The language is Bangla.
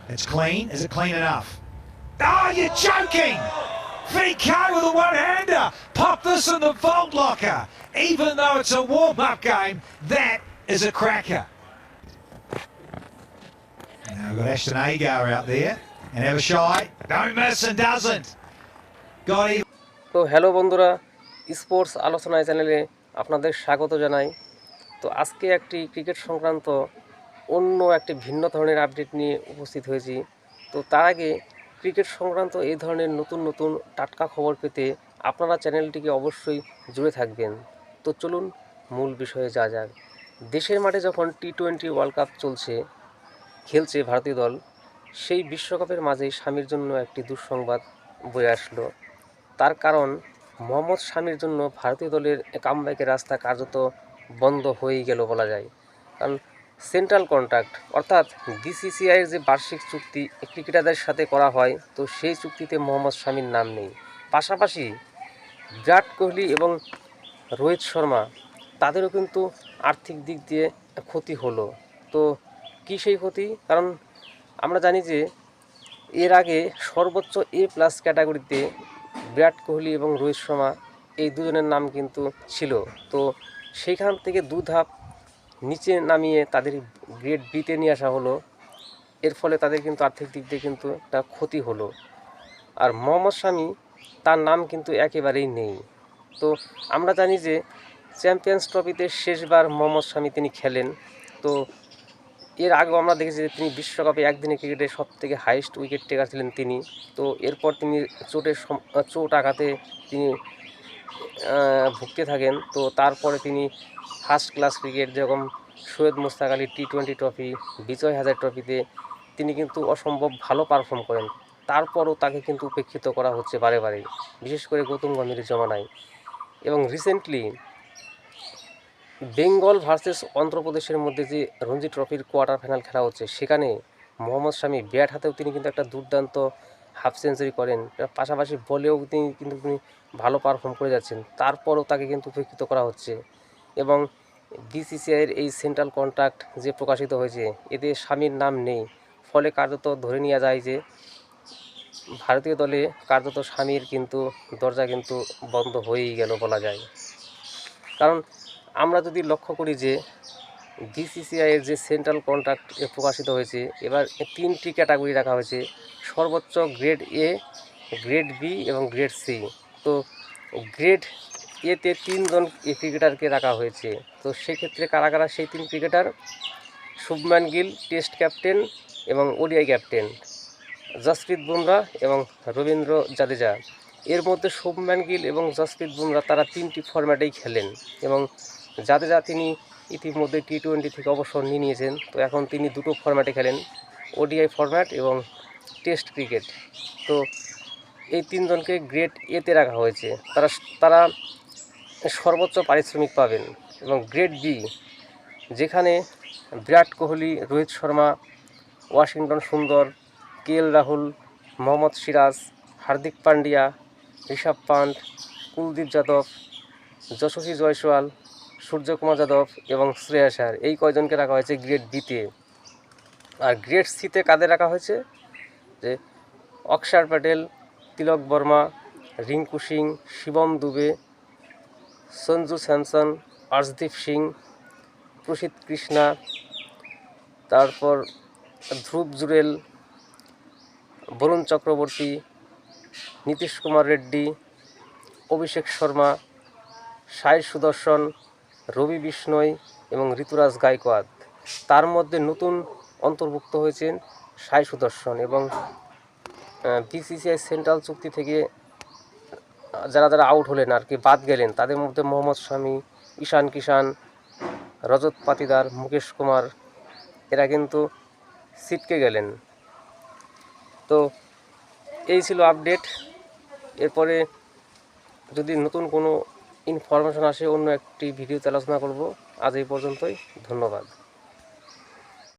It's clean. Is it clean enough? Oh, you're joking! VK with a one-hander. Pop this in the vault locker. Even though it's a warm-up game, that is a cracker. Now we've got Ashton Agar out there. And Evershy. Don't miss and doesn't. Got even. তো হ্যালো বন্ধুরা, স্পোর্টস আলোচনায় চ্যানেলে আপনাদের স্বাগত জানাই। তো আজকে একটি ক্রিকেট সংক্রান্ত অন্য একটি ভিন্ন ধরনের আপডেট নিয়ে উপস্থিত হয়েছি। তো তার আগে ক্রিকেট সংক্রান্ত এই ধরনের নতুন নতুন টাটকা খবর পেতে আপনারা চ্যানেলটিকে অবশ্যই জুড়ে থাকবেন। তো চলুন মূল বিষয়ে যাক। দেশের মাঠে যখন টি-20 ওয়ার্ল্ড কাপ খেলছে ভারতীয় দল, সেই বিশ্বকাপের মাঝেই শামির জন্য একটি দুঃসংবাদ বয়ে আসলো। তার কারণ মোহাম্মদ শামির জন্য ভারতীয় দলের কামব্যাকের রাস্তা কার্যত বন্ধ হয়েই গেল বলা যায়। কারণ সেন্ট্রাল কন্ট্রাক্ট অর্থাৎ বিসিসিআইয়ের যে বার্ষিক চুক্তি ক্রিকেটারদের সাথে করা হয়, তো সেই চুক্তিতে মোহাম্মদ শামির নাম নেই। পাশাপাশি বিরাট কোহলি এবং রোহিত শর্মা তাদেরও কিন্তু আর্থিক দিক দিয়ে ক্ষতি হলো। তো কী সেই ক্ষতি? কারণ আমরা জানি যে এর আগে সর্বোচ্চ A+ ক্যাটাগরিতে বিরাট কোহলি এবং রোহিত শর্মা এই দুজনের নাম কিন্তু ছিল। তো সেইখান থেকে দু ধাপ নিচে নামিয়ে তাদের গ্রেড বিতে নিয়ে আসা হলো। এর ফলে তাদের কিন্তু আর্থিক দিক দিয়ে কিন্তু একটা ক্ষতি হলো। আর মোহাম্মদ শামি, তার নাম কিন্তু একেবারেই নেই। তো আমরা জানি যে চ্যাম্পিয়ন্স ট্রফিতে শেষবার মোহাম্মদ শামি তিনি খেলেন। তো এর আগেও আমরা দেখেছি যে তিনি বিশ্বকাপে একদিনের ক্রিকেটে সবথেকে হাইয়েস্ট উইকেট টেকার ছিলেন তিনি। তো এরপর তিনি চোট আঘাতে তিনি ভুগতে থাকেন। তো তারপরে তিনি ফার্স্ট ক্লাস ক্রিকেট যেরকম সৈয়দ মুশতাক আলী টি-20 ট্রফি, বিজয় হাজার ট্রফিতে তিনি কিন্তু অসম্ভব ভালো পারফর্ম করেন। তারপরও তাকে কিন্তু উপেক্ষিত করা হচ্ছে বারে বারে, বিশেষ করে গৌতম গম্ভীরের জমানায়। এবং রিসেন্টলি বেঙ্গল ভার্সেস অন্ধ্রপ্রদেশের মধ্যে যে রঞ্জি ট্রফির কোয়ার্টার ফাইনাল খেলা হচ্ছে, সেখানে মোহাম্মদ শামি ব্যাট হাতেও তিনি কিন্তু একটা দুর্দান্ত হাফ সেঞ্চুরি করেন। পাশাপাশি বলেও তিনি ভালো পারফর্ম করে যাচ্ছেন। তারপরও তাকে কিন্তু উপেক্ষিত করা হচ্ছে। এবং বিসিসিআইয়ের এই সেন্ট্রাল কন্ট্রাক্ট যে প্রকাশিত হয়েছে, এতে শামির নাম নেই। ফলে কার্যত ধরে নেওয়া যায় যে ভারতীয় দলে কার্যত শামির কিন্তু দরজা কিন্তু বন্ধ হয়েই গেল বলা যায়। কারণ আমরা যদি লক্ষ্য করি যে বিসিসিআইয়ের যে সেন্ট্রাল কন্ট্রাক্ট প্রকাশিত হয়েছে, এবার 3টি ক্যাটাগরি রাখা হয়েছে: সর্বোচ্চ গ্রেড A, গ্রেড B এবং গ্রেড C। তো গ্রেড এতে 3 জন ক্রিকেটারকে রাখা হয়েছে। তো সেক্ষেত্রে কারা কারা সেই 3 cricketer? Shubman Gill test captain এবং ওডিআই ক্যাপ্টেন, জসপ্রীত বুমরা এবং রবীন্দ্র জাদেজা। এর মধ্যে শুভমান গিল এবং জসপ্রীত বুমরা তারা 3টি ফরম্যাটেই খেলেন। এবং জাদেজা তিনি ইতিমধ্যে টি-20 থেকে অবসর নিয়ে নিয়েছেন। তো এখন তিনি দুটো ফরম্যাটে খেলেন, ওডিআই ফরম্যাট এবং টেস্ট ক্রিকেট। তো এই 3 জনকে গ্রেড এতে রাখা হয়েছে। তারা সর্বোচ্চ পারিশ্রমিক পাবেন। এবং গ্রেড বি, যেখানে বিরাট কোহলি, রোহিত শর্মা, ওয়াশিংটন সুন্দর, KL রাহুল, মোহাম্মদ সিরাজ, হার্দিক পান্ডিয়া, ঋষভ পান্ট, কুলদীপ যাদব, যশস্বী জয়সওয়াল, সূর্যকুমার যাদব এবং শ্রেয়াস আয়ার, এই কয়জনকে রাখা হয়েছে গ্রেড বিতে। আর গ্রেড সিতে কাদের রাখা হয়েছে? যে অক্ষর প্যাটেল, তিলক বর্মা, রিঙ্কু সিং, শিবম দুবে, সঞ্জু স্যামসন, অর্শদীপ সিং, প্রসিদ্ধ কৃষ্ণা, তারপর ধ্রুব জুরেল, বরুণ চক্রবর্তী, নীতিশ কুমার রেড্ডি, অভিষেক শর্মা, সাই সুদর্শন, রবি বিষ্ণয় এবং ঋতুরাজ গায়কোয়াদ। তার মধ্যে নতুন অন্তর্ভুক্ত হয়েছেন সাই সুদর্শন। এবং বিসিসিআই সেন্ট্রাল চুক্তি থেকে যারা আউট হলেন আর কি, বাদ গেলেন, তাদের মধ্যে মোহাম্মদ শামি, ঈশান কিষান, রজত পাতিদার, মুকেশ কুমার, এরা কিন্তু ছিটকে গেলেন। তো এই ছিল আপডেট। এরপরে যদি নতুন কোনো ইনফরমেশন আসে, অন্য একটি ভিডিওতে আলোচনা করব। আজ এই পর্যন্তই, ধন্যবাদ।